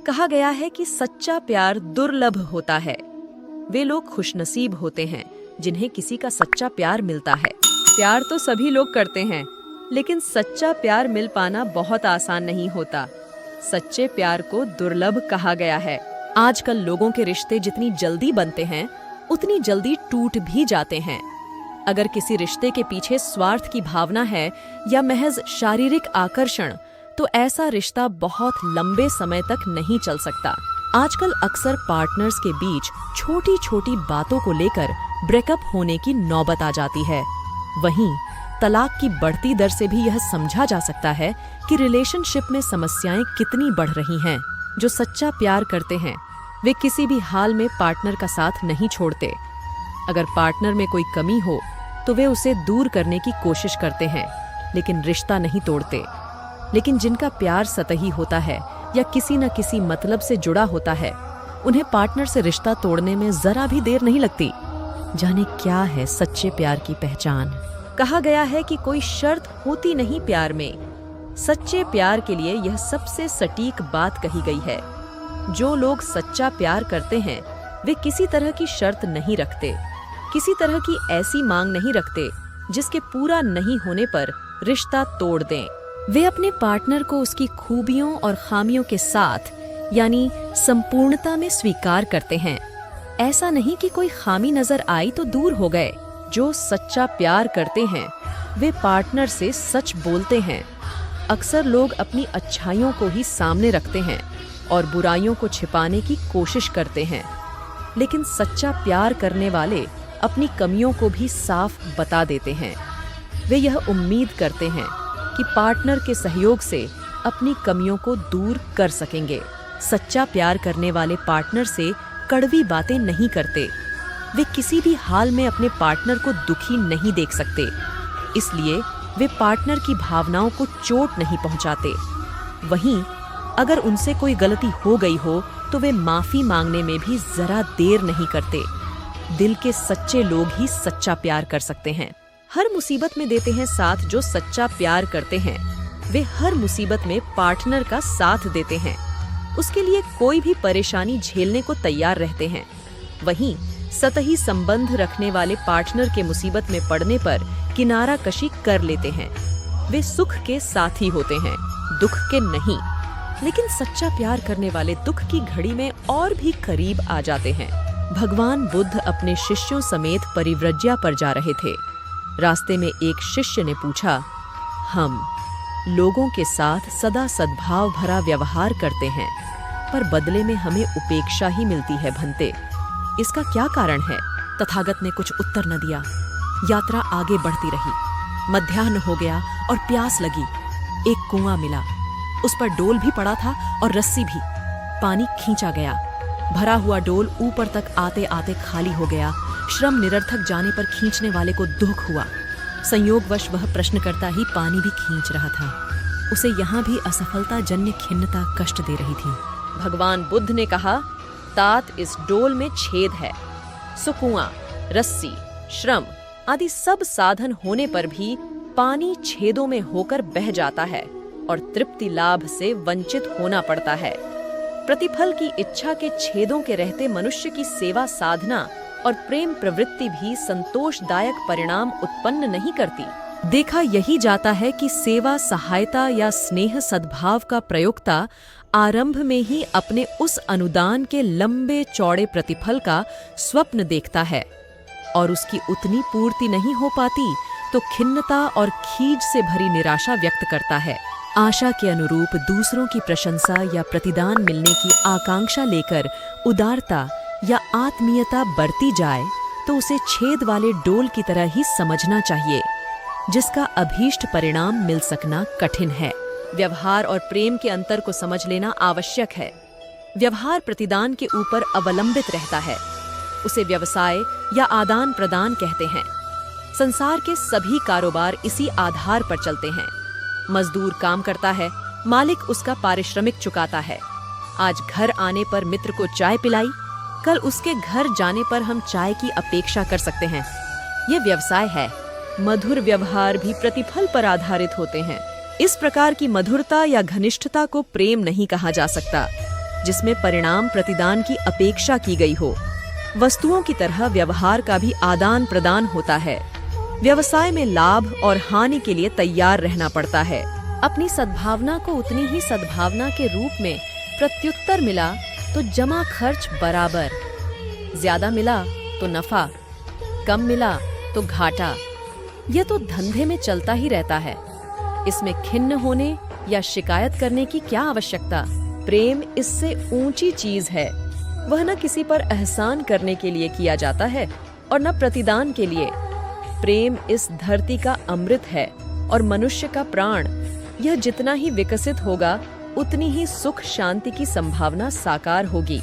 कहा गया है कि सच्चा प्यार दुर्लभ होता है। वे लोग खुशनसीब होते हैं जिन्हें किसी का सच्चा प्यार मिलता है। प्यार तो सभी लोग करते हैं, लेकिन सच्चा प्यार मिल पाना बहुत आसान नहीं होता। सच्चे प्यार को दुर्लभ कहा गया है। आजकल लोगों के रिश्ते जितनी जल्दी बनते हैं, उतनी जल्दी टूट भी जाते हैं। अगर किसी रिश्ते के पीछे स्वार्थ की भावना है या महज शारीरिक आकर्षण, तो ऐसा रिश्ता बहुत लंबे समय तक नहीं चल सकता। आजकल अक्सर पार्टनर्स के बीच छोटी छोटी बातों को लेकर ब्रेकअप होने की नौबत आ जाती है। वहीं तलाक की बढ़ती दर से भी यह समझा जा सकता है कि रिलेशनशिप में समस्याएं कितनी बढ़ रही हैं। जो सच्चा प्यार करते हैं, वे किसी भी हाल में पार्टनर का साथ नहीं छोड़ते। अगर पार्टनर में कोई कमी हो तो वे उसे दूर करने की कोशिश करते हैं, लेकिन रिश्ता नहीं तोड़ते। लेकिन जिनका प्यार सतही होता है या किसी न किसी मतलब से जुड़ा होता है, उन्हें पार्टनर से रिश्ता तोड़ने में जरा भी देर नहीं लगती। जाने क्या है सच्चे प्यार की पहचान। कहा गया है कि कोई शर्त होती नहीं प्यार में। सच्चे प्यार के लिए यह सबसे सटीक बात कही गई है। जो लोग सच्चा प्यार करते हैं, वे किसी तरह की शर्त नहीं रखते, किसी तरह की ऐसी मांग नहीं रखते जिसके पूरा नहीं होने पर रिश्ता तोड़ दें। वे अपने पार्टनर को उसकी खूबियों और खामियों के साथ, यानी संपूर्णता में स्वीकार करते हैं। ऐसा नहीं कि कोई खामी नजर आई तो दूर हो गए। जो सच्चा प्यार करते हैं, वे पार्टनर से सच बोलते हैं। अक्सर लोग अपनी अच्छाइयों को ही सामने रखते हैं और बुराइयों को छिपाने की कोशिश करते हैं। लेकिन सच्चा प्यार करने वाले अपनी कमियों को भी साफ बता देते हैं। वे यह उम्मीद करते हैं कि पार्टनर के सहयोग से अपनी कमियों को दूर कर सकेंगे। सच्चा प्यार करने वाले पार्टनर से कड़वी बातें नहीं करते। वे किसी भी हाल में अपने पार्टनर को दुखी नहीं देख सकते, इसलिए वे पार्टनर की भावनाओं को चोट नहीं पहुंचाते। वहीं अगर उनसे कोई गलती हो गई हो तो वे माफी मांगने में भी जरा देर नहीं करते। दिल के सच्चे लोग ही सच्चा प्यार कर सकते हैं। हर मुसीबत में देते हैं साथ। जो सच्चा प्यार करते हैं, वे हर मुसीबत में पार्टनर का साथ देते हैं। उसके लिए कोई भी परेशानी झेलने को तैयार रहते हैं। वहीं सतही संबंध रखने वाले पार्टनर के मुसीबत में पड़ने पर किनारा कशी कर लेते हैं। वे सुख के साथी होते हैं, दुख के नहीं। लेकिन सच्चा प्यार करने वाले दुख की घड़ी में और भी करीब आ जाते हैं। भगवान बुद्ध अपने शिष्यों समेत परिव्रज्या पर जा रहे थे। रास्ते में एक शिष्य ने पूछा, हम लोगों के साथ सदा सद्भाव भरा व्यवहार करते हैं, पर बदले में हमें उपेक्षा ही मिलती है भंते। इसका क्या कारण है? तथागत ने कुछ उत्तर न दिया। यात्रा आगे बढ़ती रही। मध्याह्न हो गया और प्यास लगी। एक कुआं मिला, उस पर डोल भी पड़ा था और रस्सी भी। पानी खींचा गया। भरा हुआ डोल ऊपर तक आते आते खाली हो गया। श्रम निरर्थक जाने पर खींचने वाले को दुख हुआ। संयोगवश वह प्रश्नकर्ता ही पानी भी खींच रहा था। उसे यहाँ भी असफलता जन्य खिन्नता कष्ट दे रही थी। भगवान बुद्ध ने कहा, तात इस डोल में छेद है। सो कुआं, रस्सी, श्रम आदि सब साधन होने पर भी पानी छेदों में होकर बह जाता है और तृप्ति लाभ से वंचित होना पड़ता है। प्रतिफल की इच्छा के छेदों के रहते मनुष्य की सेवा साधना और प्रेम प्रवृत्ति भी संतोषदायक परिणाम उत्पन्न नहीं करती। देखा यही जाता है कि सेवा, सहायता या स्नेह सद्भाव का प्रयोक्ता आरंभ में ही अपने उस अनुदान के लंबे चौड़े प्रतिफल का स्वप्न देखता है और उसकी उतनी पूर्ति नहीं हो पाती तो खिन्नता और खीज से भरी निराशा व्यक्त करता है। आशा के अनुरूप दूसरों की प्रशंसा या प्रतिदान मिलने की आकांक्षा लेकर उदारता या आत्मीयता बढ़ती जाए तो उसे छेद वाले डोल की तरह ही समझना चाहिए, जिसका अभीष्ट परिणाम मिल सकना कठिन है। व्यवहार और प्रेम के अंतर को समझ लेना आवश्यक है। व्यवहार प्रतिदान के ऊपर अवलंबित रहता है। उसे व्यवसाय या आदान प्रदान कहते हैं। संसार के सभी कारोबार इसी आधार पर चलते हैं। मजदूर काम करता है, मालिक उसका पारिश्रमिक चुकाता है। आज घर आने पर मित्र को चाय पिलाई, कल उसके घर जाने पर हम चाय की अपेक्षा कर सकते हैं। ये व्यवसाय है। मधुर व्यवहार भी प्रतिफल पर आधारित होते हैं। इस प्रकार की मधुरता या घनिष्ठता को प्रेम नहीं कहा जा सकता। जिसमें परिणाम प्रतिदान की अपेक्षा की गई हो। वस्तुओं की तरह व्यवहार का भी आदान प्रदान होता है। व्यवसाय में लाभ और हानि के लिए तैयार रहना पड़ता है। अपनी सद्भावना को उतनी ही सद्भावना के रूप में प्रत्युत्तर मिला तो जमा खर्च बराबर, ज्यादा मिला तो नफा, कम मिला तो घाटा। यह तो धंधे में चलता ही रहता है। इसमें खिन्न होने या शिकायत करने की क्या आवश्यकता। प्रेम इससे ऊंची चीज है। वह न किसी पर एहसान करने के लिए किया जाता है और न प्रतिदान के लिए। प्रेम इस धरती का अमृत है और मनुष्य का प्राण। यह जितना ही विकसित होगा उतनी ही सुख शांति की संभावना साकार होगी।